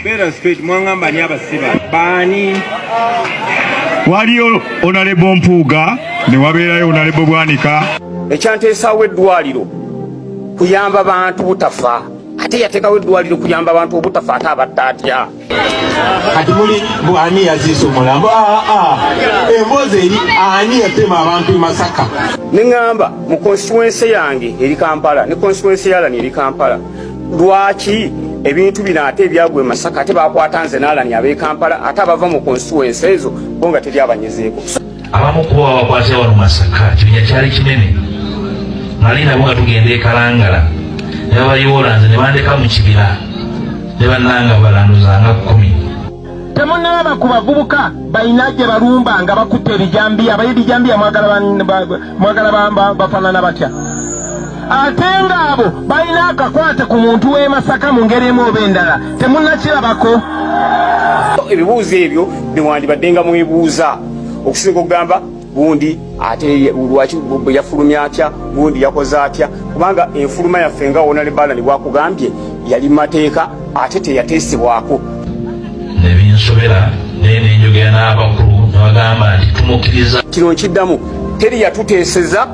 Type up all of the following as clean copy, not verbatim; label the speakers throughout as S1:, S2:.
S1: Beera straight mwangamba ni abasiba. Bani.
S2: Waliyo Honorable Mpuuga ne wabeerayo Honorable Bwanika.
S3: Ekyanteesaawo eddwaliro kuyamba bantu butafa. Ate yateekawo eddwaliro kuyamba abantu obutafa ate abatta atya.
S4: Kati muli ani yaziisa omulambo? Emboozi eri ani yatema abantu e Masaka.
S3: Ne ŋŋamba mu constituency yange eri Kampala ne constituency yalani eri Kampala. Lwaki ebintu bino ate ebyagwe Masaka ate bakwata nze n'alani ab'e Kampala ate abava mu constituency ezo bo nga teri abanyezeeko.
S5: Abamu kuba bakwate wano Masaka kibinya kyali kinene. Nali nabo nga tugenda e Kalangala ne babayoola nze ne bandeka mu kibira ne bannanga balanduzanga 10.
S6: Temunnalaba ku bavubuka balina gye balumba nga bakutte ebijambiya abayibijambiya mwagala bafaanana batya. Ate ng'abo balina akakwate ku muntu w'e Masaka mu ngeri emu oba endala temunnakirabako.
S3: Ebibuuzo ebyo newandibadde nga mwebuuza okusinga okugamba gundi ate lwaki bwe yafulumya atya gundi yakoze atya kubanga enfuluma yaffe nga wona lebala ne bwakugambye yali mateeka ate teyateesebwako.
S5: Nebinsobera naye nenjogera n'abakulu ne bagamba nti tumukkiriza.
S3: Kino nkiddamu teri yatuteeseza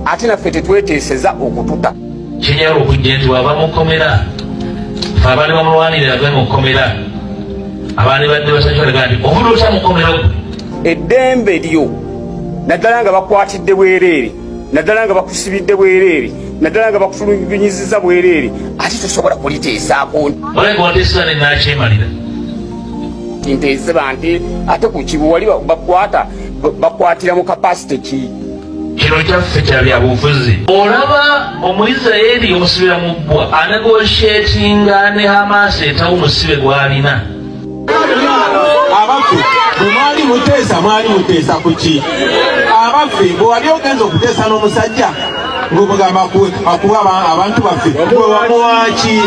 S3: ate naffe tetweteeseza okututa.
S5: Kinyala okujja nti wava mu kkomera fe abaali bamulwanirira ave mu kkomera abaali badde basajjalaga nti obudde otya mu kkomera gwe.
S3: Eddembe lyo naddala nga bakwatidde bwereere naddala nga bakusibidde bwereere naddala nga bakufulumiziza bwereere ate tosobola kuliteesaako.
S5: Olega onteeseza ne nakyemalira
S3: nteeseba nti ate ku kibu wali bakwatira mu kapasite ki.
S5: Kino kyaffe kya byabufuzi. Olaba Omuyisirayiri omusibira mu bbwa anegosyetinga ne Hamasi etawo omusibe gw'alina.
S4: Abaffe bwe mwali muteesa ku ki? Abaffe bwe wali ogenza okuteesa n'omusajja ng'omugamba akuba abantu baffe gwe wamuwaki?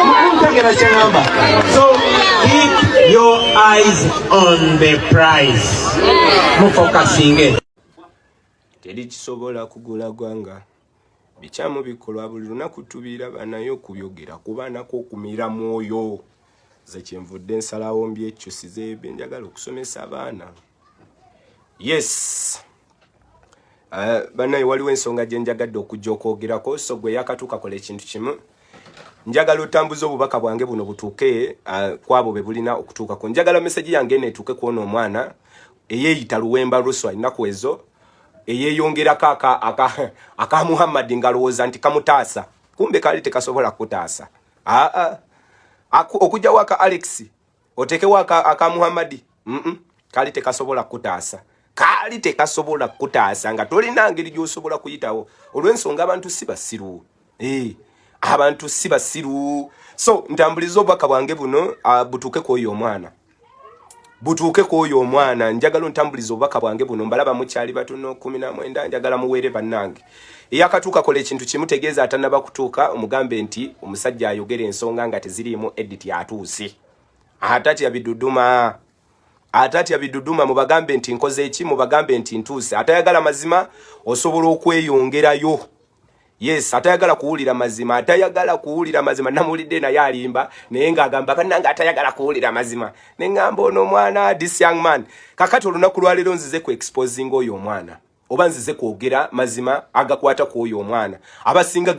S4: Mukuntegera kye ŋŋamba. So keep your eyes on the prize. Mufocusing.
S7: Teri kisobola kugula gwanga. Bikyamu bikolwa buli lunaku tubiraba nayo kubyogera kubaanako okumira mwoyo. Ze kyenvudde nsalawo mbyekyusize benjagala okusomesa abaana. Yes. Banaye waliwo ensonga gye njagadde okujja okwogerako so gwe yakatuuka kola ekintu kimu. Njagala otambuza obubaka bwange buno butuuke kwabo be bulina okutuukako. Njagala message yange neetuuke kw'ono omwana eyeeyita Luwemba Ruswa ennaku ezo eyeeyongerako aka Muhammad ngalowooza nti kamutaasa kumbe kali tekasobola kutaasa. Okujja waka Alex otekewo aka Muhammad kali tekasobola kutaasa. Kali tekasobola kutaasa nga tolina ngeri gy'osobola kuyitawo olw'ensonga abantu si basiru. Abantu si basiru. So ntambuliza obubaka bwange buno butuuke kw'oyo omwana. Butuuke kw'oyo omwana njagala ntambuliza obubaka bwange buno mbalaba mukyali batono 19 njagala muweere bannange. Eyakatuuka kola ekintu kimutegeeza atannaba kutuuka omugambe nti omusajja ayogera ensonga nga teziriimu edit atuuse. Atati abiduduma mubagambe nti nkoze eki mubagambe nti ntuuse. Atayagala mazima osobola okweyongerayo. Yes, atayagala kuwulira mazima namulidde naye alimba naye ng'agamba kannanga atayagala kuwulira mazima. Ne ŋŋamba ono omwana this young man. Kakati olunaku lwaleero nzize ku exposing oyo omwana. Oba nzize kwogera mazima agakwata ku oyo omwana. Abasinga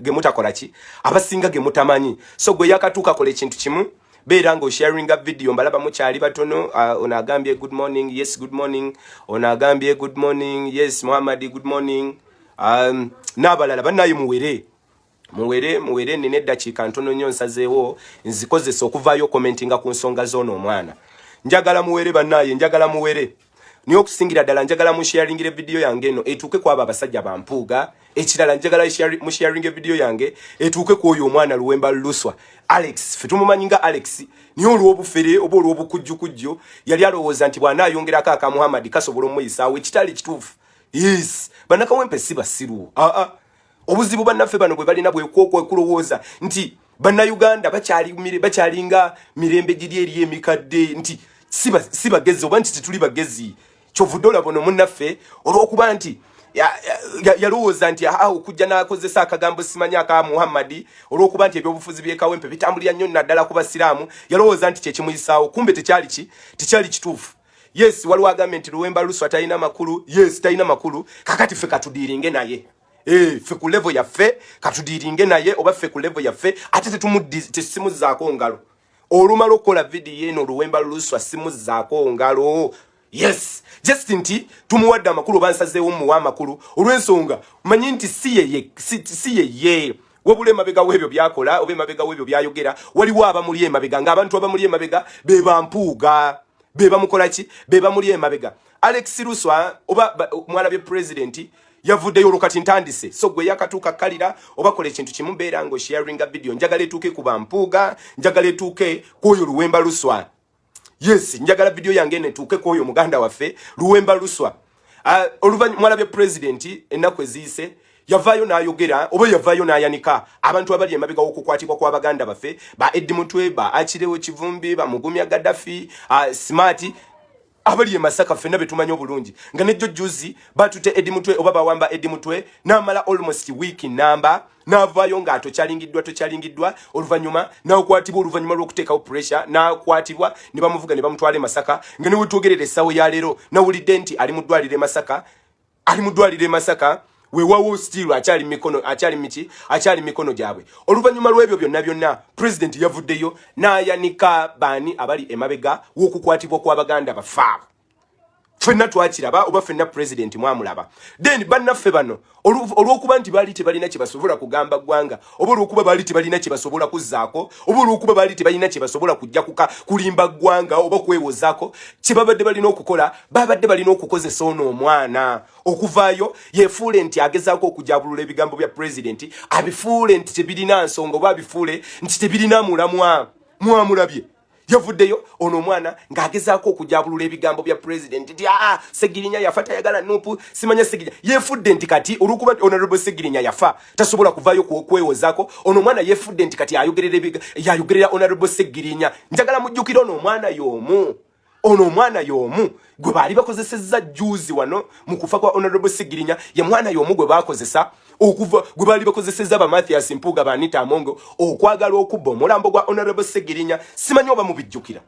S7: gemutakola ki? Abasinga gemutamanyi. So gwe yakatuuka kola ekintu kimu. Beera ngo sharing a video mbalaba mukyali batono onagambye good morning. Yes, good morning. Onagambye good morning. Yes, Muhammad good morning. N'abalala bannaye muwere nina eddakiika ntono nnyo nsazeewo nzikozesa okuvaayo commentinga ku nsonga z'ono omwana. Njagala muwere bannaye, njagala muwere. Niyo okusingira ddala njagala musharingire video yange eno etuuke kwabo abasajja ba Mpuuga. Ekirala njagala musharinge video yange etuuke kw'oyo omwana Luwemba Luswa. Alex, ffe tumumanyi nga Alex, niyo olw'obufere oba olw'obukujjukujjo yali alowooza nti bw'anaayongerako aka Muhammad kasobola omuyisaawo ekitali kituufu. Yes, banakawempe si basiru. Obuzibu bannaffe bano bwe balina bwekulowooza nti bannayuganda bakyalinga mirembe giri eri emikadde nti si bagezi oba nti tituli bagezi. Kyovudde olabona munnaffe olw'okuba nti yalowooza nti okujja n'akozesa akagambo simanya aka Muhammadi olw'okuba nti ebyobufuzi by'ekawempe bitambulira nnyo naddala ku basiraamu, yalowooza nti kyekimuyisaawo, kumbe tekyali kituufu. Yes, waliwo agambye nti Luwemba Luswa talina makulu. Yes, talina makulu. Kakati ffe katudiiringe naye. Ffe ku level yaffe katudiiringe naye, oba ffe ku level yaffe ate tesimuzzaako ngalo. Olumala okukola vidiyo eno Luwemba Luswa simuzzaako ngalo. Yes, just nti tumuwadde amakulu bansazeewo muwa amakulu olw'ensonga manyi nti si ye wabula emabega w'ebyo byakola oba emabega w'ebyo byayogera waliwo abamuli emabega ng'abantu abamuli emabega be bampuuga be bamukola ki be bamuli emabega. Alex Luswa oba mwalabye president yavuddeyo olukati ntandise, so gwe yakatuuka kalira oba kola ekintu kimu beera ng'osharinga video njagala etuuke ku bampuuga, njagala etuuke kwoyo Luwemba Luswa. Yes, njagala video yange netuuke kwoyo muganda waffe Luwemba Luswa. Oluvannyuma mwalabye president ennaku eziise yavaayo n'ayogera oba yavaayo n'ayanika abantu abali emabega w'okukwatibwa kwa baganda baffe ba Eddie Mutwe, ba Akirewo Kivumbi, ba Mugumya Gaddafi, Smart abali e Masaka ffenna betumanyi obulungi nga nejjo juzi batute Eddie Mutwe oba bawamba Eddie Mutwe n'amala almost week namba n'avaayo nga tokyalingidwa oluvannyuma n'akwatibwa oluvannyuma lw'okuteekawo pressure n'akwatibwa ne bamuvuga ne bamutwala e Masaka nga ne wetwogerera essawo ya leero nawulidde nti ali mu ddwaliro e Masaka weewawo still akyali mikono gyabwe. Oluvannyuma lw'ebyo byonna president yavuddeyo n'ayanika baani abali emabega w'okukwatibwa kw'abaganda bafa. Ffenna twakiraba oba ffenna president mwamulaba. Then bannaffe bano olw'okuba nti baali tebalina kye basobola kugamba ggwanga oba olw'okuba baali tebalina kye basobola kuzzaako oba olw'okuba baali tebalina kye basobola kujja kulimba ggwanga oba kwewozaako kye babadde balina okukola babadde balina okukozesa ono omwana okuvaayo yefuule nti agezaako okujabulula ebigambo bya president abifuule nti tebirina nsonga oba abifuule nti tebirina mulamwa. Mwamulabye yavuddeyo ono omwana ng'agezaako okujabulula ebigambo bya president nti Segirinya yafa tayagala nupu simanya Segirinya yefudde nti kati olw'okuba honorable Segirinya yafa tasobola kuvaayo kwewozaako ono omwana yefudde nti kati yayogerera honorable Segirinya. Njagala mujjukire ono omwana y'omu gwe baali bakozesezza juzi wano mu kufa kwa honorable Segirinya ye mwana y'omu gwe baakozesa gwe baali bakozesezza ba Mathias Mpuuga ba Anita Amongo okwagala okubba omulambo gwa honorable Segirinya. Simanyi oba mubijjukira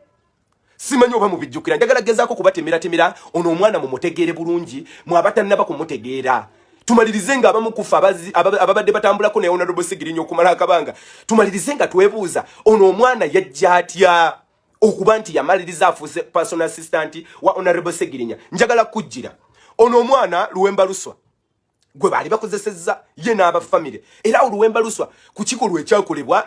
S7: njagala gezaako kubatemera ono omwana mumutegeere bulungi mwabatannaba kumutegeera. Tumalirize nga abamu kufa ababadde batambulako ne honorable Segirinya okumala akabanga tumalirize nga twebuuza ono omwana yajja atya okuba nti yamaliriza afuuse personal assistant wa honorable Segirinya. Njagala kujjira ono omwana Luwemba Luswa gwe baali bakozesezza ye n'abafamile era Luwemba Luswa ku kikolwa ekyakolebwa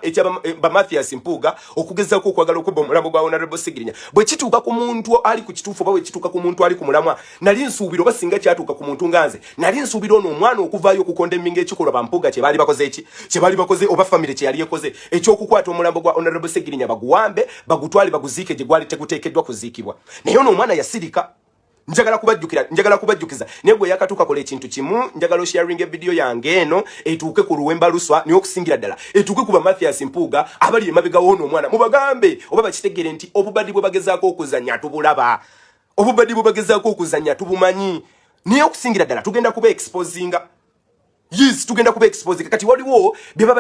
S7: ba Mathias Mpuuga okugezaako okwagala okubba omulambo gwa honorable Segirinya bwe kituuka ku muntu ali ku kituufu oba bwe kituuka ku muntu ali ku mulamwa nali nsuubira oba singa kyatuuka ku muntu nganze nali nsuubira ono omwana okuvaayo okukondeminga ekikolwa ba Mpuuga kye baali bakoze oba famile kye yali ekoze ekyokukwata omulambo gwa honorable Segirinya baguwambe bagutwale baguziike gye gwali teguteekeddwa kuziikibwa. Naye ono omwana yasirika. Njagala kubajjukiza naye gwe yakatuuka kola ekintu kimu njagala osharinga video yange eno etuuke ku Luwemba Luswa niyo okusingira ddala etuuke ku ba Mathias Mpuuga abali emabega w'ono omwana mubagambe oba bakitegere nti obubadde bwe bagezaako okuzannya tubulaba obubadde bwe bagezaako okuzannya tubumanyi niyo okusingira ddala tugenda kuba exposinga. Yes, tugenda kuba expose kati waliwo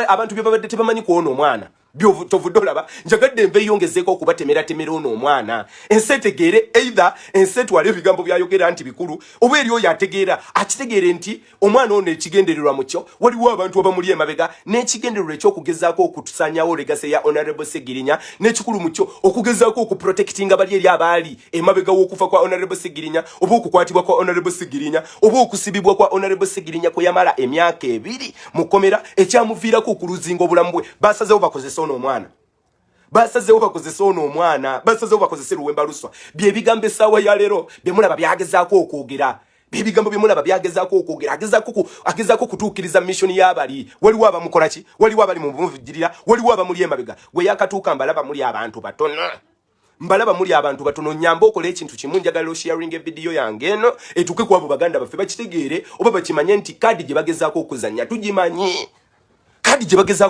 S7: abantu babadde tebamanyi ku ono omwana byovudde olaba njagadde nve yongezeeko okubatemera ono omwana ensetegeere either ensetwala ebigambo byayogera nti bikulu oba eri oyo ategeera akitegeere nti omwana ono ekigendererwa mu kyo waliwo abantu abamuli emabega n'ekigendererwa ekyokugezaako okutusanyawo legase ya honorable Segirinya n'ekikulu mu kyo okugezaako okuprotectinga bali eri abaali emabega w'okufa kwa honorable Segirinya oba okukwatibwa kwa honorable Segirinya oba okusibibwa kwa honorable Segirinya kwe yamala emyaka 2 mu kkomera ekyamuviirako okuluzinga obulamu bwe basazeewo bakozesa ono omwana basazeewo bakozese Luwemba Luswa byebigambo essaawa ya leero byemulaba byagezaako okwogera byebigambo byemulaba byagezaako okwogera agezaako kutuukiriza mission y'abali waliwo abamukola ki waliwo abali mu bumuvujjirira waliwo abamuli emabega gwe yakatuuka mbalaba muli abantu batono nyamba okola ekintu kimu njagala osharinga video yange eno etuuke ku abo baganda baffe bakitegeere oba bakimanye nti kadi gye bagezaako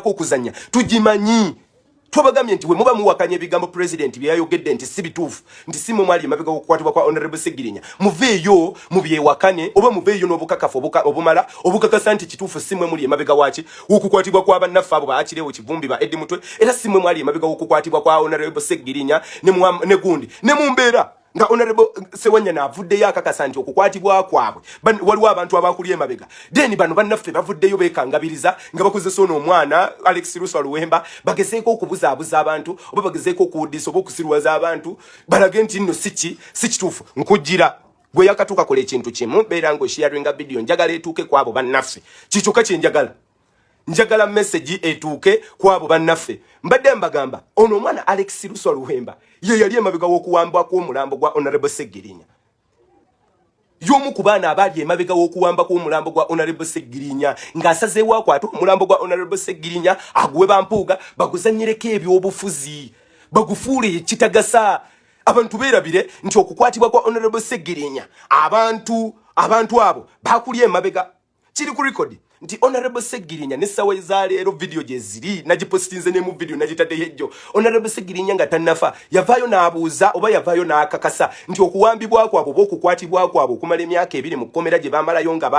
S7: okuzannya tugimanyi Twabagamye nti we muba muwakanye ebigambo president byayogedde nti si bituufu nti si mwe mwali emabega okukwatibwa kwa Honorable Segirinya muveeyo mubyewakane oba muveeyo n'obukakafu obumala obukakasa nti kituufu si mwe muli emabega waki okukwatibwa kwa bannaffe abo baakireewo Kivumbi ba Eddie Mutwe era si mwe mwali emabega okukwatibwa kwa Honorable Segirinya ne gundi ne mumbeera nga Honorable Sewanya navuddeyo akakasa nti okukwatibwa kwabwe waliwo abantu abakulye emabega deni bano bannaffe bavuddeyo beekangabiriza nga bakozesa ono omwana Alex Ruswa Luwemba bagezeeko okubuzaabuza abantu oba bagezeeko okuwuddisa oba okusirwaza abantu balage nti nno si kituufu nkujjira gwe yakatuuka kola ekintu kimu beera ng'osharinga video njagala etuuke kwabo bannaffe kikyokka kye njagala message etuuke kwabo bannaffe mbadde mbagamba ono omwana Alex Ruswa Luwemba ye yali emabega w'okuwamba kw'omulambo gwa Honorable Segirinya y'omu ku baana abaali emabega w'okuwamba kw'omulambo gwa Honorable Segirinya ng'asazeewo akwate omulambo gwa Honorable Segirinya aguwe bampuuga baguzannyireko ebyobufuzi bagufuule ekitagasa abantu beerabire nti okukwatibwa kwa Honorable Segirinya abantu abo bakulye emabega kiri ku record nti Honorable Segirinya ne sawa ezaleero video gye ziri nagipostinze ne mu video nagitadde ejjo Honorable Segirinya nga tannafa yavaayo n'abuuza oba yavaayo n'akakasa nti okuwambibwa kwabo okukwatibwa kwabo okumala emyaka 2 mu kkomera gye baamalayo nga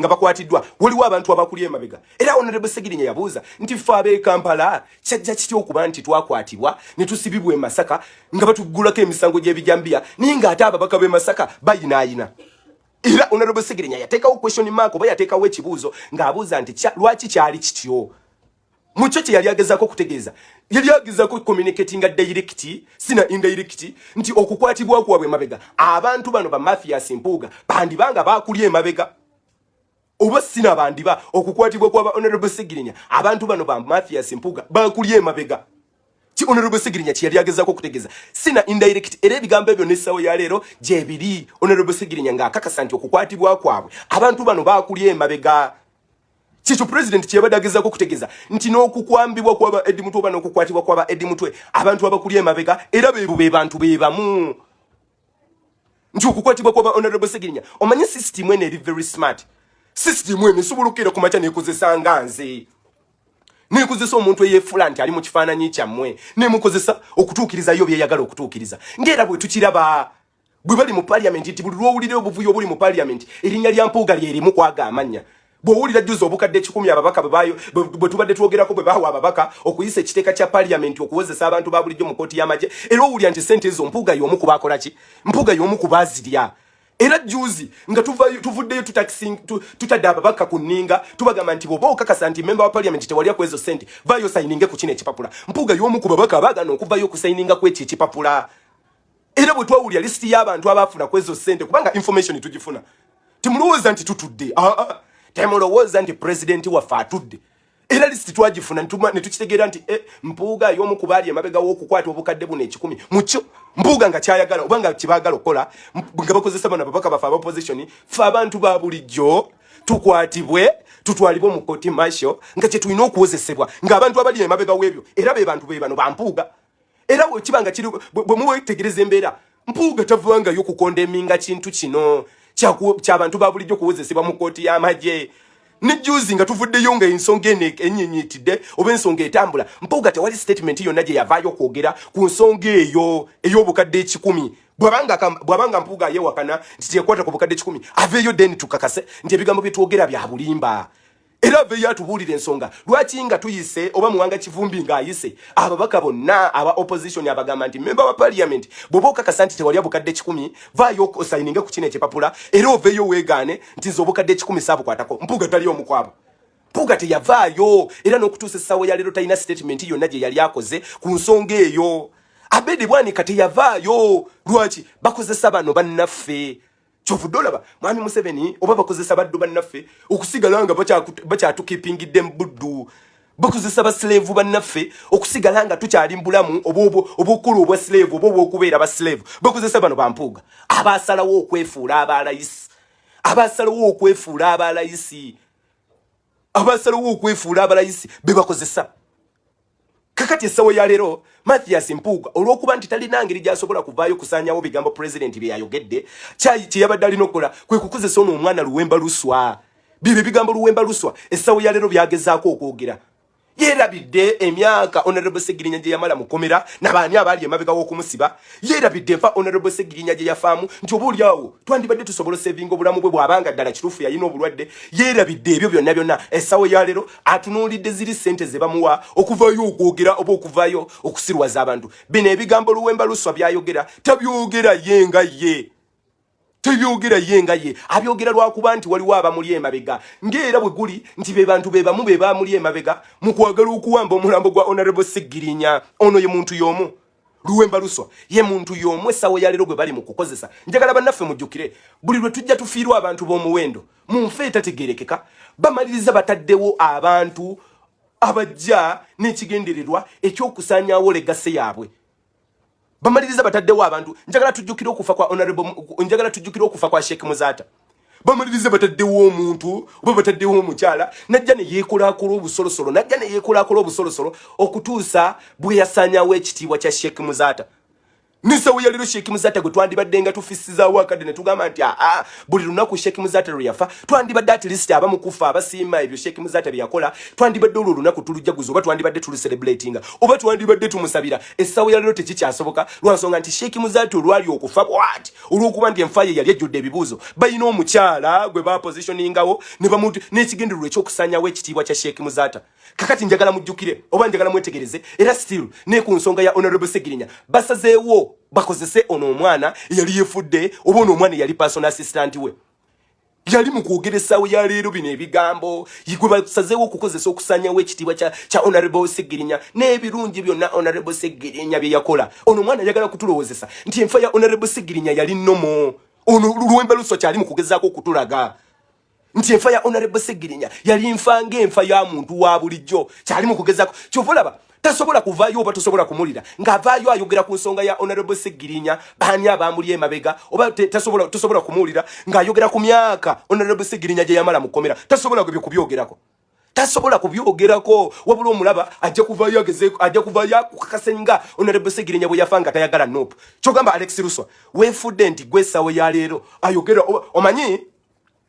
S7: bakwatiddwa waliwo abantu abakulye emabega era Honorable Segirinya yabuuza nti ffe ab'e Kampala kyajja kityo okuba nti twakwatibwa ne tusibibwa e Masaka nga batuggulako emisango gy'ebijambiya naye ng'ate ababaka b'e Masaka bayinaayina. Era Honorable Segirinya yateekawo question mark oba yateekawo ekibuuzo ng'abuuza nti lwaki kyali kityo mucho kye yali agezaako kutegeeza yali agezaako communicating direct sina indirect nti okukwatibwa kwabwe mabega abantu bano ba Mathias Mpuuga bandibanga bakulye emabega oba sina bandiba okukwatibwa kwa Honorable Segirinya abantu bano ba Mathias Mpuuga bakulye emabega ki Honorable Segirinya ki yali agezaako kutegeeza sina indirect era ebigambo ebyo n'essawo ya leero gye biri Honorable Segirinya ng'akakasa nti okukwatibwa kwabwe abantu bano baakulye emabega kikyo president kyebadde agezaako kutegeeza nti n'okukwambibwa kwaba Eddie Mutwe oba n'okukwatibwa kwaba Eddie Mutwe abantu abakulye emabega era be bantu be bamu nti okukwatibwa kwaba Honorable Segirinya omanye system eno eri very smart system eno esobola okukeera ku makya n'ekozesa nga nze nekozesa omuntu eyeefula nti ali mu kifaananyi kyammwe nemukozesa okutuukirizayo byeyagala okutuukiriza ng'era bwe tukiraba bwe bali mu parliament nti buli lw'owulira obuvuyo obuli mu parliament erinnya lya Mpuuga lyerimu kwaga amanya bw'owulira jjuza obukadde 10 ababaka bwe tubadde twogerako bwe bawa ababaka okuyisa ekiteeka kya parliament okuwozesa abantu ba bulijjo mu kooti y'amagye era owulira nti sente ezo Mpuuga y'omu kubakola ki Mpuuga y'omu kubazirya era juzi nga tuvuddeyo tutadde ababaka ku nninga tubagamba nti bw'oba okakasa nti member wa parliament tewalya ku ezo sente vaayo sayininge ku kino ekipapula Mpuuga y'omu ku babaka abaagana okuvayo okusayininga ku ekyo ekipapula era bwe twawulira lisiti y'abantu abaafuna ku ezo sente kubanga information tugifuna temulowooza nti tutudde temulowooza nti president waffe atudde era lisiti twagifuna ne tukitegeera nti Mpuuga y'omu ku baali emabega w'okukwata obukadde buno 10 mukyo Mpuuga nga kyayagala oba nga kibaagala okukola nga bakozesa bano ababaka baffe ab'opposition ffe abantu ba bulijjo tukwatibwe tutwalibwe mu kooti martial nga kye tulina okuwozesebwa ng'abantu abali emabega w'ebyo era be bantu be bano ba Mpuuga era bwe kibanga kiri bwe muwetegereza embeera Mpuuga tavangayo kukondeminga kintu kino ky'abantu ba bulijjo kuwozesebwa mu kooti y'amagye Nijuzi nga tuvuddeyo nga ensonga ennyinnyitidde oba ensonga etambula Mpuuga tewali statement yonna gye yavaayo kwogera ku nsonga eyo ey'obukadde 10 bw'abanga Mpuuga yeewakana nti teyakwata ku bukadde 10 aveeyo deni tukakase nti ebigambo bye twogera bya bulimba era aveeyo atubuulira ensonga lwaki nga tuyise oba Muwanga Kivumbi ng'ayise ababaka bonna aba opposition abagamba nti member wa parliament bw'oba okakasa nti tewali bukadde 10 vaayo osayininge ku kino ekipapula era oveeyo weegaane nti nze obukadde 10 saabukwatako Mpuuga tali omu kwabo Mpuuga teyavaayo era n'okutuusa essaawa ya leero talina statement yonna gye yali akoze ku nsonga eyo Abedi Bwanika teyavaayo lwaki bakozesa bano bannaffe kyovudde olaba Mwami Museveni oba bakozesa baddu bannaffe okusigala nga bakyatukipingidde mu buddu bakozesa baslave bannaffe okusigala nga tukyali mbulamu obukulu obwa slave oba obw'okubeera ba slave bakozesa bano ba Mpuuga abasalawo okwefuula abalayisi be bakozesa kakati essawa ya leero Mathias Mpuuga olw'okuba nti talina ngeri gy'asobola kuvaayo kusaanyawo bigambo president bye yayogedde kye yabadde alina okukola kwe kukozesa ono omwana Luwemba Luswa bibe bigambo Luwemba Luswa essawa ya leero byagezaako okwogera yerabidde emyaka Honorable Segirinya gye yamala mukomera n'abaani abali emabega w'okumusiba yerabidde nfa Honorable Segirinya gye yafaamu nti obuuli awo twandibadde tusobola sevinga obulamu bwe bw'abanga ddala kituufu yalina obulwadde yerabidde ebyo byonna essawo ya leero atunuulidde ziri ssente ze bamuwa okuvaayo okwogera oba okuvaayo okusirwaza abantu bino ebigambo Luwemba Luswa byayogera tabyogera ye nga ye tebyogera yenga ye abyogera lwakuba nti waliwo abamuli emabega ng'era bwe guli nti be bantu be bamu be bamuli emabega mu kwagala okuwamba omulambo gwa Honorable Segirinya ono ye muntu y'omu Luwemba Luswa ye muntu y'omu essawo ya leero gwe bali mu kukozesa njagala bannaffe mujjukire buli lwe tujja tufiirwa abantu b'omuwendo mu nfe etategerekeka bamaliriza bataddewo abantu abajja n'ekigendererwa ekyokusaanyaawo legase yaabwe bamaliriza bataddewo abantu njagala tujjukire okufa kwa Honorable njagala tujjukire okufa kwa Sheikh Muzata bamaliriza bataddewo omuntu oba bataddewo omukyala najja ne yeekolakola obusolosolo okutuusa bwe yasaanyaawo ekitiibwa kya Sheikh Muzata Nisawo ya leero Sheikh Muzata gwe twandibadde nga tufisizaawo akadde ne tugamba nti buli lunaku Sheikh Muzata lwe yafa twandibadde at least abamu kufa abasiima ebyo Sheikh Muzata bye yakola twandibadde olwo lunaku tulujjaguza oba twandibadde tuluselebratinga oba twandibadde tumusabira essawo ya leero tekikyasoboka lwansonga nti Sheikh Muzata olwali okufa bwati olw'okuba nti enfa ye yali ejjudde ebibuuzo bayina omukyala gwe bapositioningawo ne bamuntu n'ekigendererwa ekyokusaanyaawo ekitiibwa kya Sheikh Muzata kakati njagala mujjukire oba njagala mwetegereze era still ne ku nsonga ya Honorable Segirinya basazeewo bakozese ono omwana yali yefudde oba ono omwana yali personal assistant we yali mu kwogera essawo ya leero bino ebigambo yigwe basazeewo okukozesa okusaanyawo ekitiibwa kya Honorable Segirinya n'ebirungi byonna Honorable Segirinya bye yakola ono omwana yagala kutulowoozesa nti enfa ya Honorable Segirinya yali nnomo ono Luwemba Luswa kyali mu kugezaako okutulaga nti enfa ya Honorable Segirinya yali nfa ng'enfa ya muntu wa bulijjo kyali mu kugezaako kyova olaba tasobola kuvaayo oba tosobola kumulira ng'avaayo ayogera ku nsonga ya Honorable Segirinya baani abamuli emabega oba tosobola kumuwulira ng'ayogera ku myaka Honorable Segirinya gye yamala mukomera tasobola kubyogerako wabula omulaba ajja kuvaayo kukakasenga Honorable Segirinya bwe yafa nga tayagala nope kyogamba Alex Luswa weefudde nti gwe essawo ya leero ayogera omanyi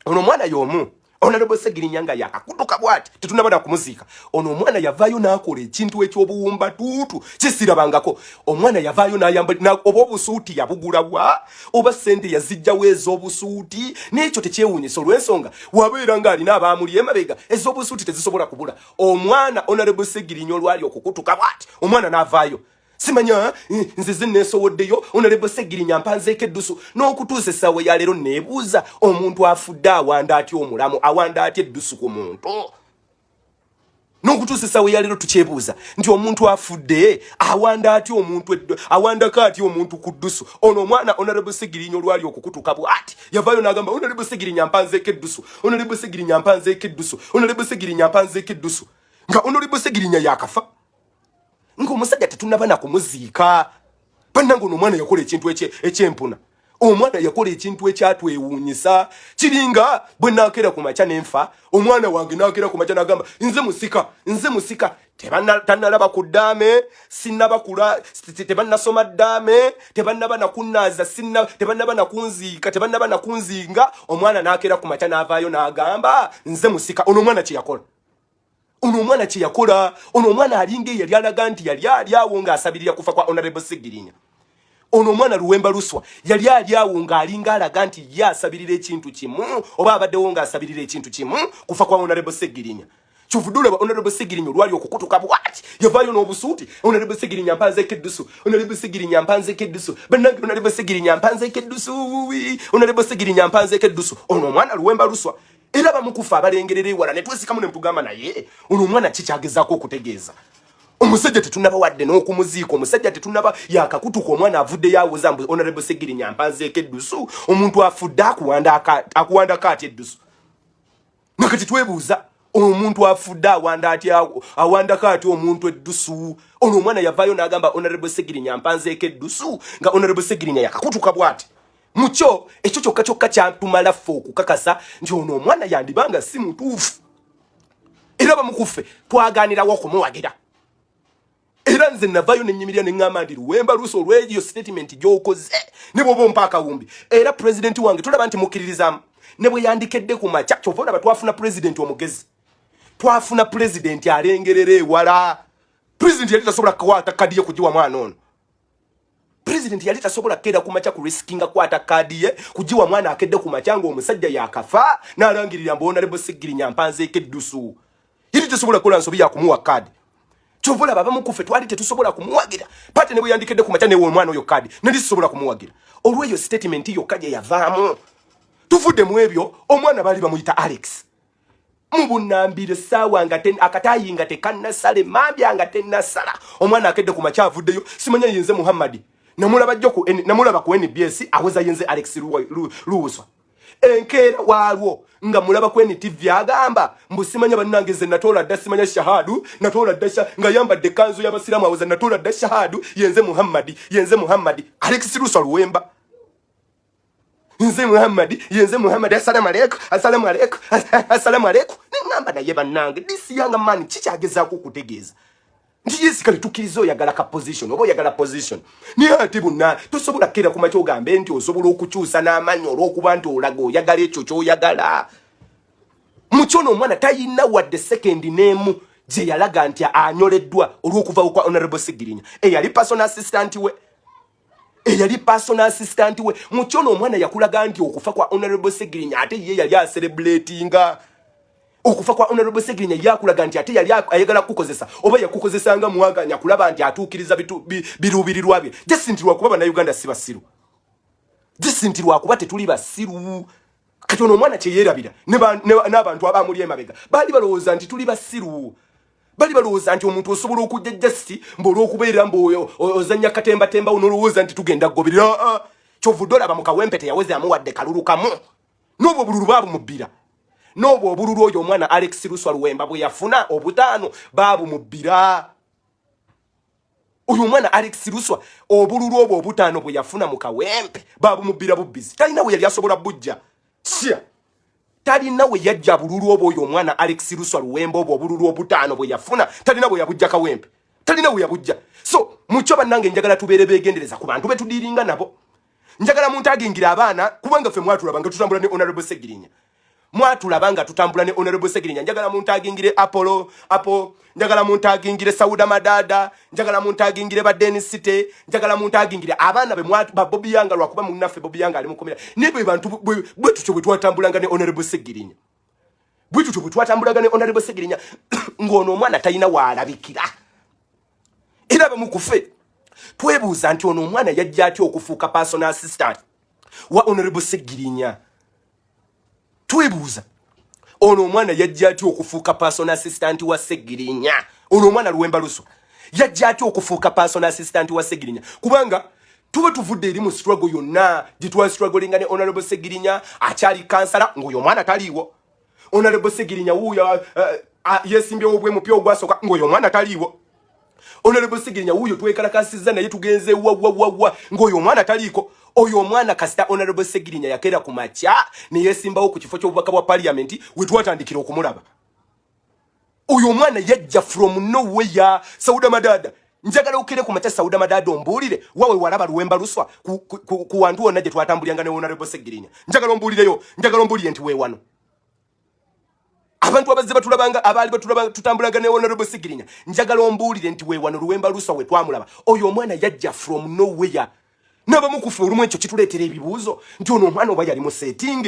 S7: ono omwana y'omu Honorable Segirinya nga yakakutuka bwati tetunabana kumuziika ono omwana yavaayo n'akola ekintu eky'obuwumba tuutu kisirabangako omwana yavaayo n'ayamba oba obusuuti yabugula bwa oba ssente yazijjawo ez'obusuuti n'ekyo tekyewuunyisa olw'ensonga wabeera ng'alina abaamuli emabega ez'obusuuti tezisobola kubula omwana Honorable Segirinya olwali okukutuka bwati omwana n'avaayo simanya nzize nesowoddeyo Honorable Segirinya mpanzeeko eddusu n'okutuusa essawo ya leero neebuuza omuntu afudde awanda atya omulamu awanda atya eddusu ku muntu n'okutuusa essawo ya leero tukyebuuza nti omuntu afudde awanda atya awandako atya omuntu ku ddusu ono omwana Honorable Segirinya olwali okukutuka bwati yavaayo n'agamba Honorable Segirinya mpanzeeko eddusu Honorable Segirinya mpanzeeko eddusu Honorable Segirinya mpanzeeko eddusu nga Honorable Segirinya yakafa ng'omusajja tetunabana kumuziika bannange ono omwana yakola ekintu ekyempuna omwana yakola ekintu ekyatwewuunyisa kiringa bwe naakera ku makya n'enfa omwana wange naakera ku makya n'agamba nze musika tannalaba ku ddaame sinnabakula tebannasoma ddaame tebannaba nakunnaaza tebannaba nakunziika tebannaba nakunzinga omwana naakera ku makya n'avaayo n'agamba nze musika ono omwana kye yakola ono omwana kye yakola ono omwana alinga yali alaga nti yali ali awo ng'asabirira kufa kwa Honorable Segirinya ono omwana Luwemba Luswa yali ali awo ng'alinga alaga nti ye asabirira ekintu kimu oba abaddewo ng'asabirira ekintu kimu kufa kwa Honorable Segirinya kyovudde olaba Honorable Segirinya olwali okukutuka bwati yavaayo n'obusuuti Honorable Segirinya mpanzeeko eddusu Honorable Segirinya mpanzeeko eddusu bannange Honorable Segirinya mpanzeeko eddusu Honorable Segirinya mpanzeeko eddusu ono omwana Luwemba Luswa era bamukufa abalengerera ewala ne twesikamu ne mutugamba naye ono omwana kikyagezaako okutegeeza omusajja tetunaba wadde n'okumuziika omusajja tetunaba yakakutuka omwana avuddeyo awuza mbu Honorable Segirinya mpanzeeko eddusu omuntu afudde akuwandako atya eddusu nakati twebuuza omuntu afudde awandako atya omuntu eddusu ono omwana yavaayo n'agamba Honorable Segirinya mpanzeeko eddusu nga Honorable Segirinya yakakutuka bwati mucho ekyo kyokka kyatumala ffe okukakasa nti ono omwana yandibanga si mutuufu era bamukuffe twaganirawo okumuwagira era nze navaayo nenyimirira neŋŋamba nti Luwemba Luswa olw'eyo statement gy'okoze ne bw'oba ompa akawumbi era pulezidenti wange tulaba nti mukkiririzaamu ne bwe yandikedde ku makya kyova olaba twafuna pulezidenti omugezi twafuna president alengerere wala president yalita sobola kwata kadi ye kujiwa mwana ono president yalita sobola keda kumacha ku riskinga kwata kadi ye kujiwa mwana akedde kumachango omusajja yakafa nalangirira mbona lebo sigirinya mpanze ekeddusu yalita sobola kola nsobi ya kumuwa kadi chovola baba mukufe twali tetusobola kumuwagira pate ne buyandikede kumacha ne wo mwana oyo kadi ndi sobola kumuwagira olweyo statement yo kaje yavaamu tuvude mwebyo omwana bali bamuyita Alex mubunambire sawa ngate akatayinga tekanna sale mambya ngate nasala omwana akedde kumacha avuddeyo simanya yenze Muhammad namulaba joko namulaba ku NBS aweza yenze Alex Luwuswa enkera walwo nga mulaba ku NTV agamba mbusimanya bannangeze natola dasimanya shahadu natola dasha nga yamba de kanzo y'abasiramu aweza natola da shahadu yenze Muhammad Alex Luwemba yenze Muhammad assalamu alaikum ningamba naye bannange disi yanga mani chichageza kukutegeza ndiyesi kale tukirizo yagala ka position obo yagala position ni ati bunna tosobola kera ku macho gambe nti osobola okukyusa n'amanyo olw'okuba nti olago yagala ekyo kyoyagala muchono omwana tayina wadde second name je yalaga nti anyoleddwa olw'okuva kwa Honorable Segirinya eyali personal assistant we muchono omwana yakulaga nti okufa kwa Honorable Segirinya ate ye yali celebratinga okufa kwa Honorable Segirinya yakulaga nti ate yali ayagala kukozesa oba yakukozesa nga muwaganya kulaba nti atukiriza birubirirwa bye jesintirwa kuba na Uganda sibasiru jesintirwa kuba tetuli basiru kati ono omwana kyeyerabira n'abantu abamuli emabega bali balowooza nti tuli basiru bali balowooza nti omuntu osobola okujja justi mbolo okubeera mboyo ozanya katemba onolowooza nti tugenda goberera kyovudola bamukawempete yaweze amuwadde kalulu kamu n'obwo bululu babu mubbira n'obwo obululu oyo omwana Alex Luwemba bwe yafuna obutaano babu mubbira oyo omwana Alex Luwemba obululu obwo obutaano bwe yafuna mu kawempe babu mubbira bubbizi talina we yali asobola bujja sia talina we yajja bululu obwo oyo omwana Alex Luwemba obwo obululu obutaano bwe yafuna talina we yabujja kawempe talina we yabujja so mucho bannange njagala tubeere beegendereza ku bantu betudiringa nabo njagala muntu agingira abaana kubanga ffe mwatulabanga tutambula ne Honorable Segirinya mwatulabanga tutambula ne Honorable Segirinya njagala muntu agingire Apollo njagala muntu agingire Sauda Madada njagala muntu agingire ba Dennis City njagala muntu agingire abaana be mwatu ba Bobby Yanga lwakuba munaffe Bobby Yanga ali mukomera nibo bantu bwe tutyo bwe twatambulanga ne Honorable Segirinya bwe tutyo bwe twatambulanga ne Honorable Segirinya ngono omwana tayina waalabikira era bamukufe twebuuza nti ono omwana yajja atya okufuuka personal assistant wa Honorable Segirinya twebuuza ono omwana yajja atya okufuuka personal assistant wa Segirinya ono omwana Luwemba Luswa yajja atya okufuuka personal assistant wa Segirinya kubanga tuwe tuvudde eri mu struggle yonna gitwa struggling ne Honorable Segirinya akyali kansala ng'oyo omwana taliiwo Honorable Segirinya wuuyo yesimbyewo obwe mupya ogwasooka ng'oyo omwana taliiwo Honorable Segirinya wuuyo twekalakasiza naye tugenze wa ng'oyo omwana taliiko oyo omwana kasita Honorable Segirinya yakera ku makya ne yesimbawo ku kifo ky'obubaka bwa parliament we twatandikira okumulaba oyo omwana yajja from nowhere Sauda Madada njagala okere ku makya Sauda Madada ombuulire wawe walaba Luwemba Luswa ku wantu wonna gye twatambulyanga ne Honorable Segirinya njagala ombuulire nti weewano abantu abazze batulabanga abali batulabanga tutambulanga ne Honorable Segirinya njagala ombuulire nti weewano Luwemba Luswa we twamulaba oyo omwana yajja from nowhere naba mukufu olumu ekyo kituleetera ebibuuzo nti ono omwana oba yali mu setting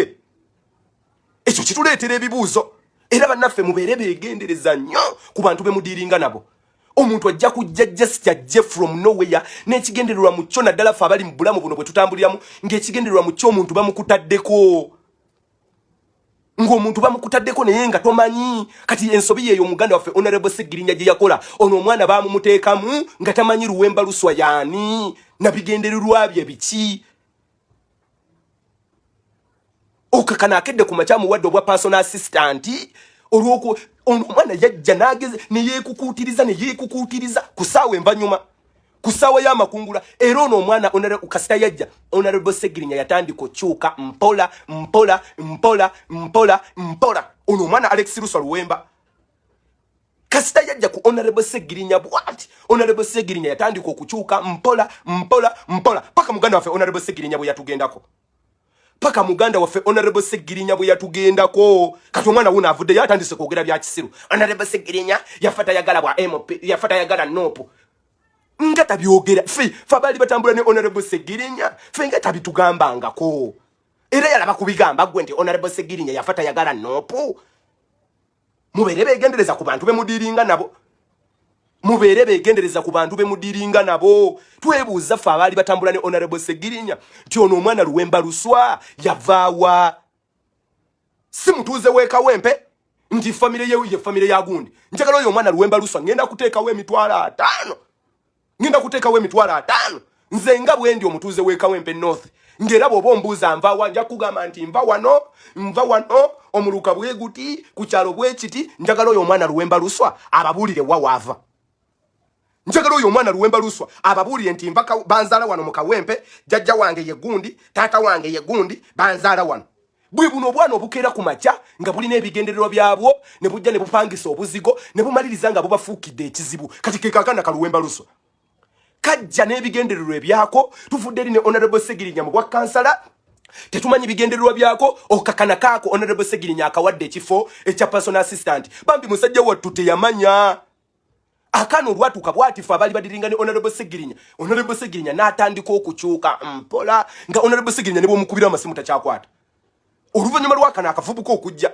S7: ekyo kituleetera ebibuuzo era bannaffe mubeere beegendereza nnyo ku bantu be mudiiringa nabo omuntu ajja kujja just ajje from nowhere n'ekigendererwa mu kyo naddala ffe abali mu bulamu buno bwe tutambuliramu ng'ekigendererwa mu kyo omuntu bamukutaddeko ng'omuntu bamukutaddeko naye nga tomanyi kati ensobi yeeyo omuganda waffe Honorable Segirinya gye yakola ono omwana baamumuteekamu nga tamanyi Luwemba Luswa yaani nabigendererwa bye biki okakana akedde ku makya muwadde obwa personal assistant olw'oku ono omwana yajja n'ageze ne yeekukuutiriza ku ssaawa envanyuma ku ssaawa y'amakungula era ono omwana kasita yajja Honorable Segirinya yatandika okyuka mpola ono omwana Alex Luwemba kasita yajja ku Honorable Segirinya bwati Honorable Segirinya yatandika okukyuka mpola paka muganda waffe Honorable Segirinya bwe yatugendako paka muganda waffe Honorable Segirinya bwe yatugendako kati omwana wuna avudde yatandise kwogera bya kisiru Honorable Segirinya yafata yagala bwa MP yafata yagala nopo ngata byogera fe bali batambula ne Honorable Segirinya fe ngata bitugambangako era yalaba kubigamba gwe nti Honorable Segirinya yafata yagala nopo mubeere begendereza ku bantu bemudiringa nabo mubeere begendereza ku bantu bemudiringa nabo twebuuza fa abali batambula ne Honorable Segirinya ti ono omwana Luwemba Luswa yavaawa si mutuuze weka wempe nti family ye family ya gundi njagala oyo omwana Luwemba Luswa ngenda kuteekawo emitwalo 5 ngenda kuteekawo emitwalo 5 nze nga bwendi omutuuze weka wempe North ngera bwoba ombuuza nvaawa nja kugamba nti nva wano omuluka bweguti ku kyalo bwekiti njagala oyo omwana Luwemba Luswa ababuulire wa waava njagala oyo omwana Luwemba Luswa ababuulire nti mva banzaala wano mu Kawempe jjajja wange ye gundi taata wange ye gundi banzaala wano bwe buno obwana obukeera ku makya nga bulina ebigendererwa byabwo ne bujja ne bupangisa obuzigo ne bumaliriza nga bubafuukidde ekizibu kati ke kaakana ka Luwemba Luswa kajja n'ebigendererwa ebyako tuvudde eri ne Honorable Segirinya mu bwa kansala tetumanyi bigendererwa byako okakana kaako Honorable Segirinya akawadde ekifo ekya personal assistant bambi musajja wattu teyamanya akano olwatuuka bwatifa abali badiringa ne Honorable Segirinya n'atandika okukyuka mpola nga Honorable Segirinya ne bw'omukubira amasimu takyakwata oluvannyuma lwakano akavubuka okujja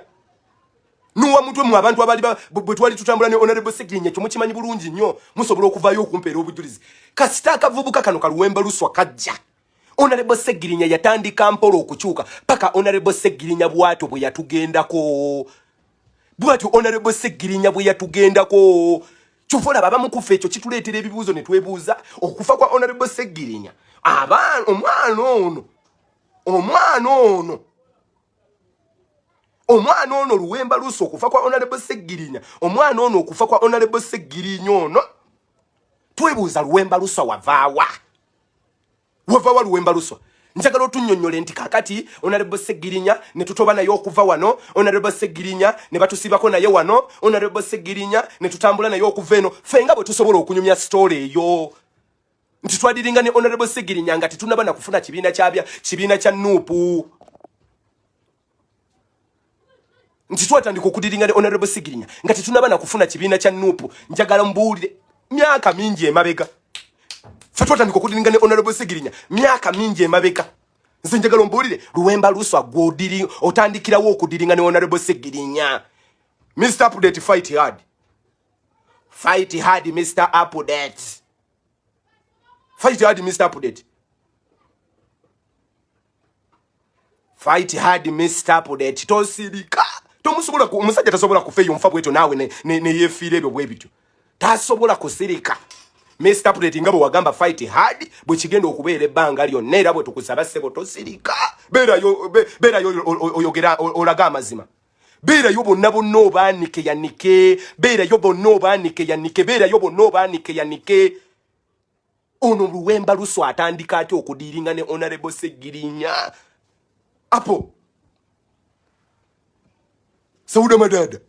S7: nuwa mutwe mu abantu abali bwe twali tutambula ne Honorable Segirinya kyo mukimanyi bulungi nnyo musobola okuvaayo okumpeera obujulizi kasita akavubuka kano ka Luwemba Luswa kajja Honorable Segirinya yatandika mpola okukyuka paka Honorable Segirinya bwatyo bwe yatugendako Honorable Segirinya bwe yatugendako kyufola baba mukufa ekyo kituleetera ebibuuzo ne twebuuza okufa kwa Honorable Segirinya omwana ono Luwemba Luswa okufa kwa Honorable Segirinya omwana ono okufa kwa Honorable Segirinya ono twebuuza Luwemba Luswa wavaawa Luwemba Luswa njagala otunnyonnyole nti kakati Honorable Segirinya ne tutoba naye okuva wano Honorable Segirinya ne batusibako naye wano Honorable Segirinya ne tutambula naye okuva eno fenga bwe tusobola okunyumya story eyo nti twadiringa ne Honorable Segirinya nga tetunaba na kufuna kibiina kya Nuupu nti twatandika okudiringa ne Honorable Segirinya nga tetunaba na kufuna kibiina kya Nuupu njagala mbuulire myaka mingi emabega twatandika okudiringa ne Honorable Segirinya myaka mingi emabega nze njagala mbuulire Luwemba Luswa gw'odiri otandikirawo okudiringa ne Honorable Segirinya Mr. Update fight hard Mr. Update fight hard Mr. Update fight hard Mr. Update tosirika tomusobola omusajja tasobola kufeeyo nfa bwetyo naawe ne yeefiira ebyo bwe bityo tasobola kusirika Mr. Update nga bwe wagamba fight hard bwe kigenda okubeera ebbanga lyonna era bwe tukusaba ssebo tosirika beerayo oyogera olaga amazima beerayo bonna obaanike yanike beerayo bonna obaanike yanike ono Luwemba Luswa atandika ate okudiringa ne Honorable Segirinya apo Sauda Madada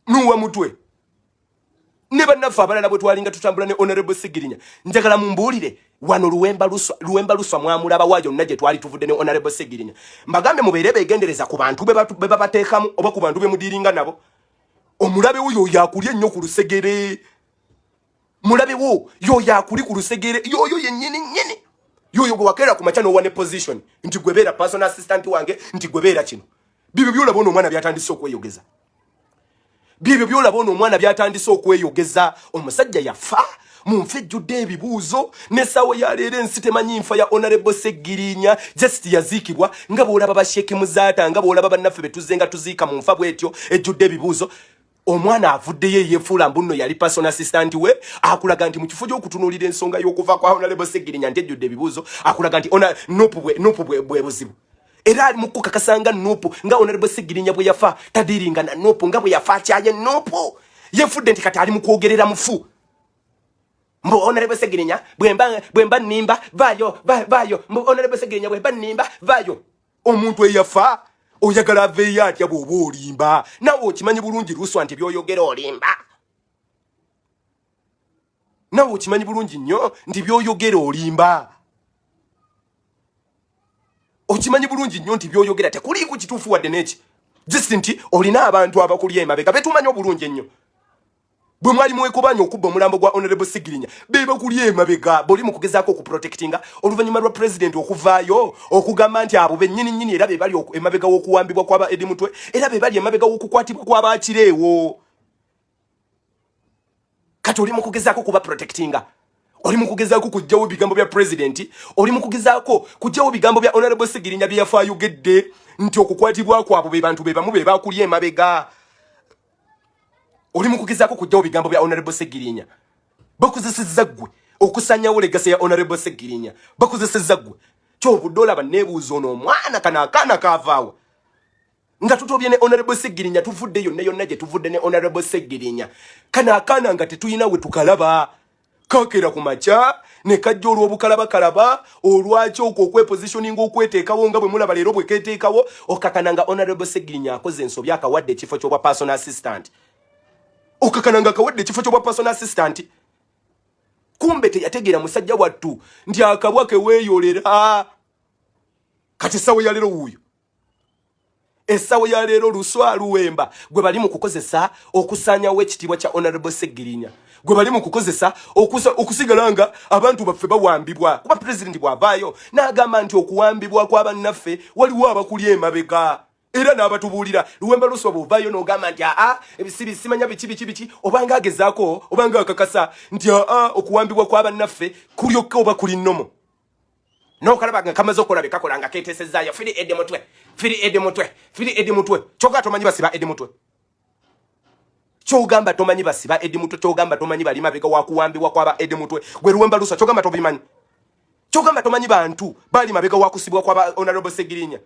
S7: nuwa mutwe ne bannaffe abalala bwe twalinga tutambula ne Honorable Segirinya njagala mumbuulire wano Luwemba Luswa mwamulaba waayo nna gye twali tuvudde ne Honorable Segirinya mbagambe mubeere beegendereza ku bantu be babateekamu oba ku bantu be mudiringa nabo omulabe wo yoyo akulye ennyo ku lusegere mulabe wo yoyo akuli ku lusegere yoyo yennyini yoyo gwe wakeera ku makya n'owa ne position nti gwe beera personal assistant wange nti gwe beera kino bibyo byolaba ono omwana byatandise okweyogeza omusajja yafa munfe ejjudde ebibuuzo n'essaawa ya leero ensi temanyi nfa ya Honorable Segirinya just yaziikibwa nga bw'olaba basheki muzaata nga bw'olaba bannaffe betuze nga tuziika mu nfa bw'etyo ejjudde ebibuuzo omwana avuddeyo yeefuula mbu nno yali personal assistant we akulaga nti mu kifo gy'okutunuulira ensonga y'okuva kwa Honorable Segirinya nti ejjudde ebibuuzo akulaga nti Nuupu bwe buzibu era ali mukukakasanga Nuupu nga Honorable Segirinya bwe yafa tadiringa na Nuupu nga bwe yafa akyaye Nuupu yefudde nti kati ali mu kwogerera mufu mbu Honorable Segirinya bwemba nnimba vaayo mbu Honorable Segirinya bwemba nnimba vaayo omuntu eyafa oyagala aveeyo atya bw'oba olimba nawe okimanyi bulungi Luswa nti by'oyogera olimba nawe okimanyi bulungi nnyo nti by'oyogera olimba okimanyi bulungi nnyo nti byoyogera tekuli ku kituufu wadde n'eki just nti olina abantu abakulya emabega betumanyi obulungi ennyo bwe mwali mwekobanya okubba omulambo gwa Honorable Segirinya beba kulya emabega boli mu kugezaako okuprotectinga oluvannyuma lwa president okuvaayo okugamba nti abo bennyini era be bali emabega w'okuwambibwa kw'aba Eddie Mutwe era be bali emabega w'okukwatibwa kw'abaakireewo kati oli mu kugezaako kuba protectinga oli mu kugezaako kujjawo bigambo bya president oli mu kugezaako kujjawo bigambo bya Honorable Segirinya bye yafaayogedde nti okukwatibwa kwabo be bantu be bamu be bakulya emabega oli mu kugezaako kujjawo bigambo bya Honorable Segirinya bakozesezza ggwe okusanyawo legasi ya Honorable Segirinya bakozesezza ggwe kyobudde olaba neebuuza ono omwana akaana kaavaawa nga tutobye ne Honorable Segirinya tuvudde yonna gye tuvudde ne Honorable Segirinya akaana nga tetuyina we tukalaba kakera ku makya ne kajja olw'obukalabakalaba olwaki okwepositioninga okweteekawo nga bwe mulaba leero bwe keeteekawo okakananga Honorable Segirinya akoze ensobi akawadde ekifo ky'obwa personal assistant okakananga akawadde ekifo ky'obwa personal assistant kumbe teyategeera musajja wattu nti akabwa ke weeyolera kati essawo ya leero wuuyo essawo ya leero Luswa Luwemba gwe bali mu kukozesa okusaanyawo ekitiibwa kya Honorable Segirinya gwe bali mu kukozesa okusigala nga abantu baffe bawambibwa kuba president bw'avaayo n'agamba nti okuwambibwa kw'abannaffe waliwo abakulya emabega era n'abatubuulira Luwemba Luswa bw'ovaayo n'ogamba nti ebisibi simanya biki obanga agezaako obanga akakasa nti okuwambibwa kw'abannaffe kulyokka oba kuli nnomo n'okalaba nga kamaze okulabika kakola nga keeteesezaayo firi Eddie Mutwe kyogamba tomanyi basiba Eddie Mutwe kyogamba tomanyi basiba Eddie Mutwe kyogamba tomanyi bali mabega wakuwambibwa kw'aba Eddie Mutwe gwe Luwemba Luswa kyogamba tobimanyi kyogamba tomanyi bantu bali mabega wakusibwa kw'aba Honorable Segirinya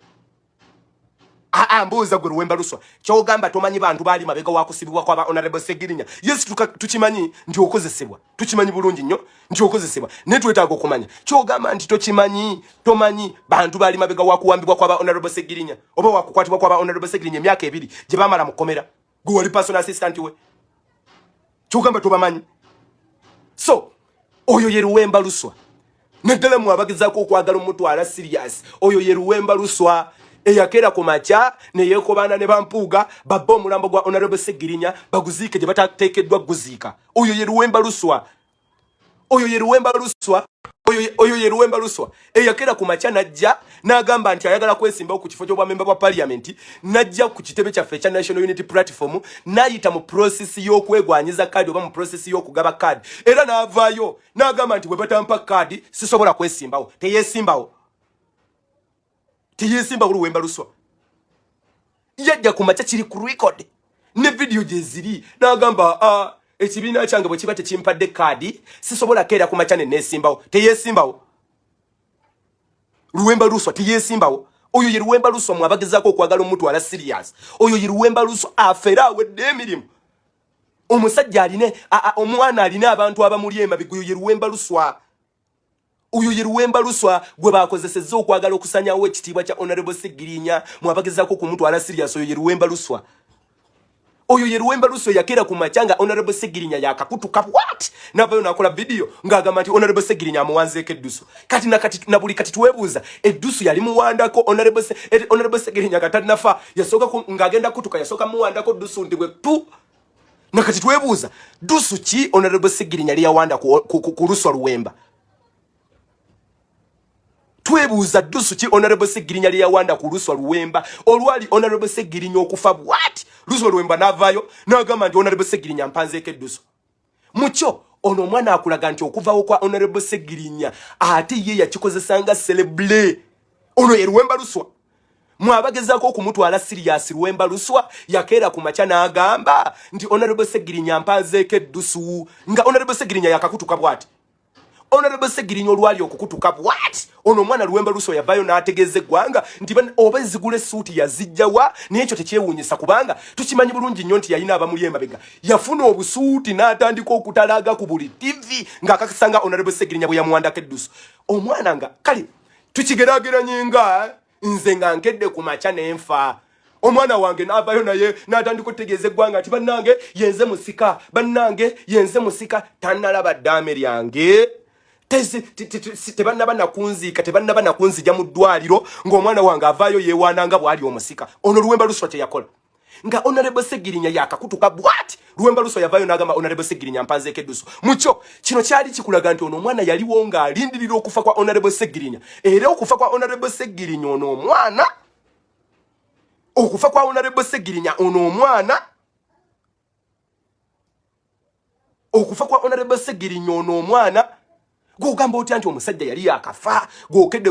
S7: mbuuza gwe Luwemba Luswa kyogamba tomanyi bantu bali mabega wakusibwa kw'aba Honorable Segirinya yes tukimanyi nti okozesebwa tukimanyi bulungi nnyo nti okozesebwa ne twetaaga okumanya kyogamba nti tomanyi bantu bali mabega wakuwambibwa kw'aba Honorable Segirinya oba wakukwatibwa kw'aba Honorable Segirinya emyaka 2 gye baamala mu kkomera gwe wali personal assistant we kyogamba tobamanyi so oyo ye Luwemba Luswa naddala mu abagezaako okwagala omutwala serious oyo ye Luwemba Luswa eyakera ku makya ne yeekobana ne bampuuga babba omulambo gwa Honorable Segirinya baguziike gye batateekeddwa guziika oyo ye Luwemba Luswa oyo ye Luwemba Luswa eyakera ku makya najja n'agamba nti ayagala kwesimbawo ku kifo ky'obwamemba bwa parliament najja ku kitebe kyaffe ekya National Unity Platform n'ayita mu process y'okwegwanyiza kaadi oba mu process y'okugaba kaadi era n'avaayo n'agamba nti bwe batampa kaadi sisobola kwesimbawo teyeesimbawo Luwemba Luswa yajja ku makya kiri ku record ne video gye ziri n'agamba ekibiina kyange bwe kiba tekimpadde kaadi sisobola keera ku makya ne neesimbawo teyeesimbawo Luwemba Luswa teyeesimbawo oyo ye Luwemba Luswa mwabagezaako okwagala omutwala serious oyo ye Luwemba Luswa afeera awedde emirimu omusajja aline omwana alina abantu abamuli emabega oyo ye Luwemba Luswa oyo ye Luwemba Luswa gwe bakozesezza okwagala okusanyawo ekitiibwa kya Honorable Segirinya mwabagezaako kumutwala serious oyo ye Luwemba Luswa oyo ye Luwemba Luswa yakera ku makya nga Honorable Segirinya yakakutuka what n'avaayo n'akola video ng'agamba nti Honorable Segirinya amuwanzeeko eddusu kati na buli kati tuweebuuza eddusu yali muwandako Honorable Segirinya katannafa yasooka ng'agenda kutuka yasooka muwandako ddusu ndi bwe pu nakati twebuuza dusu ki Honorable Segirinya liyawanda ku Luswa Luwemba twebuuza dusu ki Honorable Segirinya liyawanda ku Luswa Luwemba olwali Honorable Segirinya okufa what Luswa Luwemba n'avaayo n'agamba nti Honorable Segirinya mpanzeeko eddusu mucho ono omwana akulaga nti okuvawo kwa Honorable Segirinya ate ye yakikozesanga celebrate ono ye Luwemba Luswa mwabagezaako okumutwala serious Luwemba Luswa yakeera ku makya n'agamba nti Honorable Segirinya mpanzeeko eddusu nga Honorable Segirinya yakakutuka bwati Honorable Segirinya olwali okukutuka bwati ono mwana Luwemba Luswa yavaayo n'ategeeza eggwanga nti oba ezigula essuuti yazijjawa naye ekyo tekyewuunyisa kubanga tukimanyi bulungi nnyo nti yalina abamuli emabega yafuna obusuuti n'atandika okutalaaga ku buli TV ng'akakasanga Honorable Segirinya bwe yamuwandako eddusu omwana nga kale tukigeraageranye nga nze nga nkedde ku makya n'enfa omwana wange n'avaayo naye n'atandika okutegeeza eggwanga nti bannange yenze musika tannalaba ddaame lyange tebanaba nakunziika tebanaba nakunzija mu ddwaliro ng'omwana wange avaayo yeewaananga bw'ali omusika. Ono Luwemba Luswa teyakola nga Honorable Segirinya yakakutuka bwati. Luwemba Luswa yavaayo n'agamba Honorable Segirinya mpanzeeko eddusu. Mukyo kino kyali kikulaga nti ono omwana yaliwo ng'alindirira okufa kwa Honorable Segirinya. Era okufa kwa Honorable Segirinya ono omwana okufa kwa Honorable Segirinya ono omwana okufa kwa Honorable Segirinya ono omwana gogamba otya nti omusajja yali akafa gokedde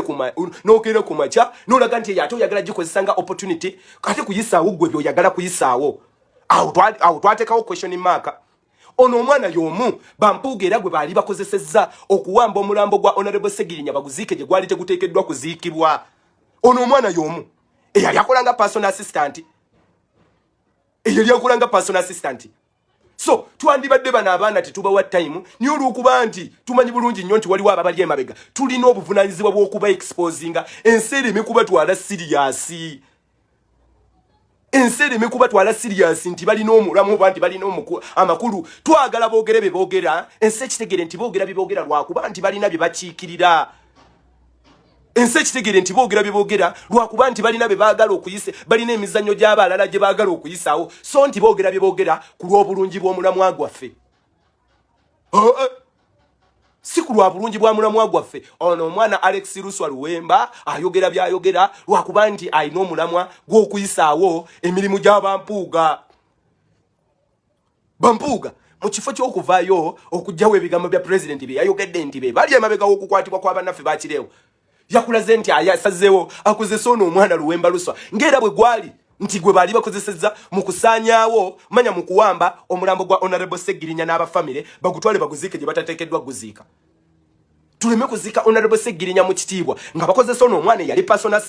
S7: nokere ku macha nolaga nti yato yagala gikozesanga opportunity kati kuyisaawo gwe byo yagala kuyisaawo awo twatekawo question mark. Ono omwana y'omu Bampuuga era gwe baali bakozesezza okuwamba omulambo gwa Honorable Segirinya baguziike gye gwali teguteekeddwa kuziikibwa. Ono omwana y'omu eyali akolanga personal assistant. So twandibadde bana abaana tetubawa time niyo olukuba nti tumanyi bulungi nnyo nti waliwo ababali emabega tulina obuvunaanyizibwa bw'okuba exposinga enseera emikuba twala serious nti balina omulamu oba nti balina amakulu twagala boogere be boogera ensi ekitegere nti boogera bye boogera lwakuba nti balina bye bakiikirira. Ensi ekitegere nti boogera bye boogera lwakuba nti balina be baagala okuyisa balina emizannyo gy'abalala gye baagala okuyisaawo so nti boogera bye boogera ku lw'obulungi bw'omulamwa gwaffe. Si ku lwa bulungi bwa mulamwa gwaffe. Ono omwana Alex Luswa Luwemba ayogera byayogera lwakuba nti alina omulamwa gw'okuyisaawo emirimu gya Bampuuga mu kifo ky'okuvaayo okugyawo ebigambo bya pulezidenti bye yayogedde nti be bali emabega w'okukwatibwa kw'abannaffe bakireewo. Yakulaze nti ayasazeewo akozesa ono omwana Luwemba Luswa ng'era bwe gwali nti gwe baali bakozesezza mu kusaanyaawo manya mu kuwamba omulambo gwa Honorable Segirinya n'abafamile bagutwale baguziike gye batateekeddwa guziika. Tuleme kuziika Honorable Segirinya mu kitiibwa nga bakozesa ono omwana eyali personal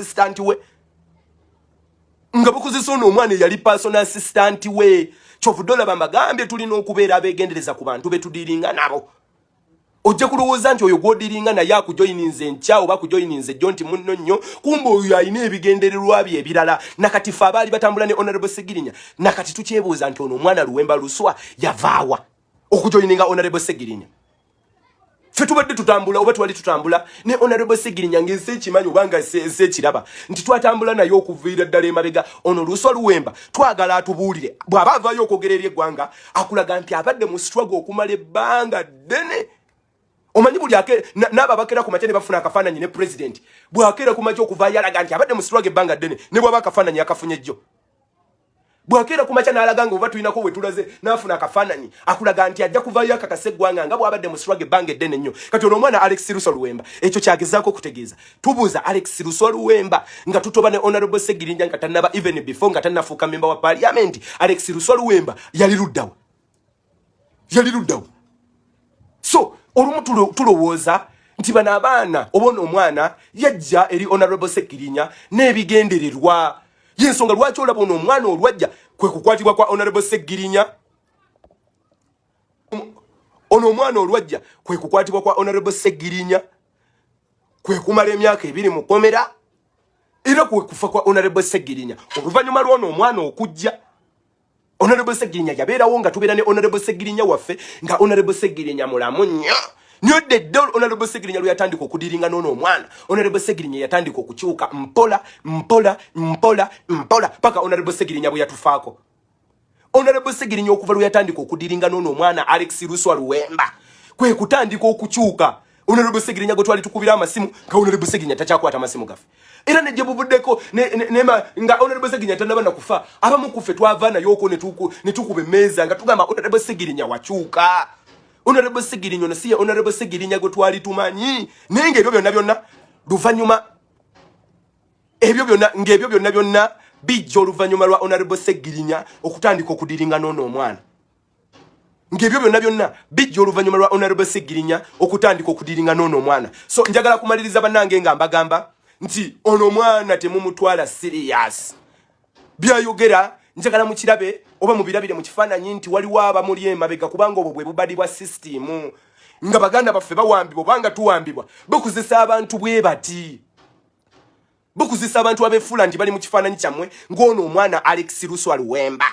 S7: assistant we. Kyovuddoola bambagambye tulina okubeera abeegendereza ku bantu betudiiringa nabo. Ojja kulowooza nti oyo gw'odiringa naye akujoyininze enkya oba akujoyininze jjo nti munno nnyo kumbe oyo alina ebigendererwa bye ebirala. Nakati ffe abaali batambula ne Honorable Segirinya nakati tukyebuuza nti ono omwana Luwemba Luswa yavaawa okujoyininga Honorable Segirinya. Ffe tubadde tutambula oba twali tutambula ne Honorable Segirinya ng'ensi ekimanyi oba nga ensi ekiraba nti twatambula naye okuviira ddala emabega. Ono Luswa Luwemba twagala atubuulire bw'aba avaayo okwogera eri eggwanga akulaga nti abadde mu struggle okumala ebbanga ddene. Omanyi buli n'aba bakera ku makya ne bafuna akafaananyi ne president bw'akeera ku makya okuvaayo alaga nti abadde mu struggle ebbanga ddene ne bw'aba akafaananyi akafunye jjo. Bw'akeera ku makya n'alaga nga oba tulinako we tulaze n'afuna akafaananyi akulaga nti ajja kuvaayo akakasa eggwanga nga bw'abadde mu struggle ebbanga eddene nnyo. Kati ono omwana Alex Luswa Luwemba ekyo kyagezaako okutegeeza. Tubuuza Alex Luswa Luwemba nga tutoba ne Honorable Segirinya nga tannaba even before nga tannafuuka member wa parliament. Alex Luswa Luwemba yali luddawa. So olumu tulowooza nti bano abaana obona omwana yajja eri Honorable Segirinya n'ebigendererwa. Yensonga lwaki olaba ono omwana olwajja kwe kukwatibwa kwa Honorable Segirinya. Ono omwana olwajja kwe kukwatibwa kwa Honorable Segirinya kwe kumala emyaka 2 mu kkomera era kwe kufa kwa Honorable Segirinya. Oluvannyuma lw'ono omwana okujja Honorable Segirinya yabeerawo nga tubeera ne Honorable Segirinya waffe nga Honorable Segirinya mulamu nnyo. Niyo dedde Honorable Segirinya lwe yatandika okudiringa n'ono omwana. Honorable Segirinya yatandika okukyuka mpola paka Honorable Segirinya bwe yatufaako. Honorable Segirinya okuva lwe yatandika okudiringa n'ono omwana Alex Luswa Luwemba kwe kutandika okukyuka. Honorable Segirinya gwe twali tukubira amasimu nga Honorable Segirinya takyakwata amasimu gaffe. Era ne gye buvuddeko nga Honorable Segirinya tannaba na kufa abamu kuffe twava naye okwo ne tukuba emmeeza nga tugamba Honorable Segirinya wakyuka. Honorable Segirinya ono si ye Honorable Segirinya gwe twali tumanyi. Naye ng'ebyo byonna luvannyuma ng'ebyo byonna bijja oluvannyuma lwa Honorable Segirinya okutandika okudiringa n'ono omwana. Ng'ebyo byonna bijja oluvannyuma lwa Honorable Segirinya okutandika okudiringa n'ono omwana. So njagala kumaliriza bannange nga mbagamba nti ono omwana temumutwala serious. Byayogera njagala mukirabe oba mubirabire mu kifaananyi nti waliwo abamuli emabega kubanga obwo bwe bubadi bwa system nga baganda baffe bawambibwa obanga tuwambibwa bakuzesa abantu bwe bati. Bakuzesa abantu abeefula nti bali mu kifaananyi kyammwe ng'ono omwana Alex Luswa Luwemba.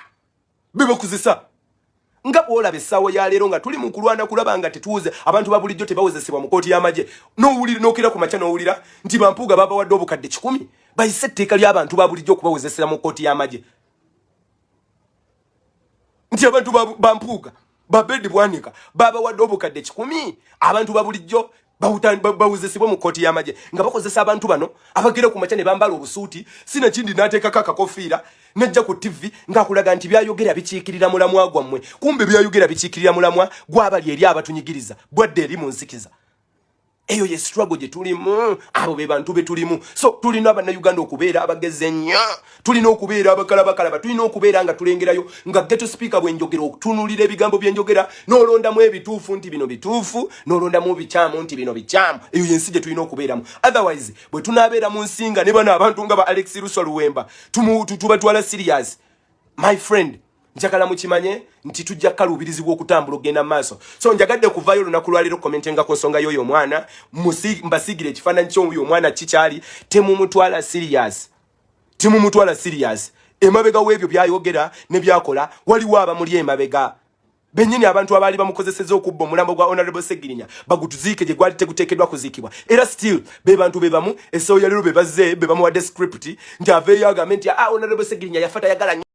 S7: Be bakuzesa nga bwola besawo ya lero nga tuli mu kulwana kulaba nga tetuuze abantu babulijjo tebawozesebwa mu kooti y'amagye n'owulira n'okira ku makya n'owulira nti Bampuuga baba wadde obukadde 10 bayise etteeka ly'abantu babulijjo okubawozesera mu kooti y'amagye nti abantu Bampuuga Babedi Bwanika baba wadde obukadde 10 abantu babulijjo bawuzesibwe mu kooti y'amagye nga bakozesa abantu bano abagira ku makya ne bambala obusuuti sina kindi n'ateekako akakofiira najja ku TV ng'akulaga nti byayogera bikiikirira mulamwa gwammwe kumbe byayogera bikiikirira mulamwa gw'abali eri abatunyigiriza bwadde eri mu nzikiza eyo ye struggle gye tulimu abo be bantu be tulimu so tulina abannayuganda okubeera abageze nnyo tulina okubeera abakalaba tulina okubeera nga tulengerayo nga ghetto speaker bwenjogera okutunulira ebigambo byenjogera n'olondamu ebituufu nti bino bituufu n'olondamu bikyamu nti bino bikyamu eyo yensi gye tulina okubeeramu otherwise bwe tunaabeera mu nsinga ne bano abantu nga ba Alex Russo Luwemba tubatwala serious my friend njagala mukimanye nti tujja kalubirizibwa okutambula ogenda maaso so njagadde kuvayo lunaku lwalero commentenga ku nsonga y'oyo omwana mbasigire ekifaananyi ky'oyo omwana kikyali temumutwala serious emabega w'ebyo byayogera ne byakola waliwo abamuli emabega bennyini abantu abaali bamukozeseza okubba omulambo gwa Honorable Segirinya bagutuziike gye gwali teguteekeddwa kuziikibwa era still be bantu be bamu essaawa ya leero be bazze be bamuwadde script nti aveeyo agambe nti Honorable Segirinya yafa tayagala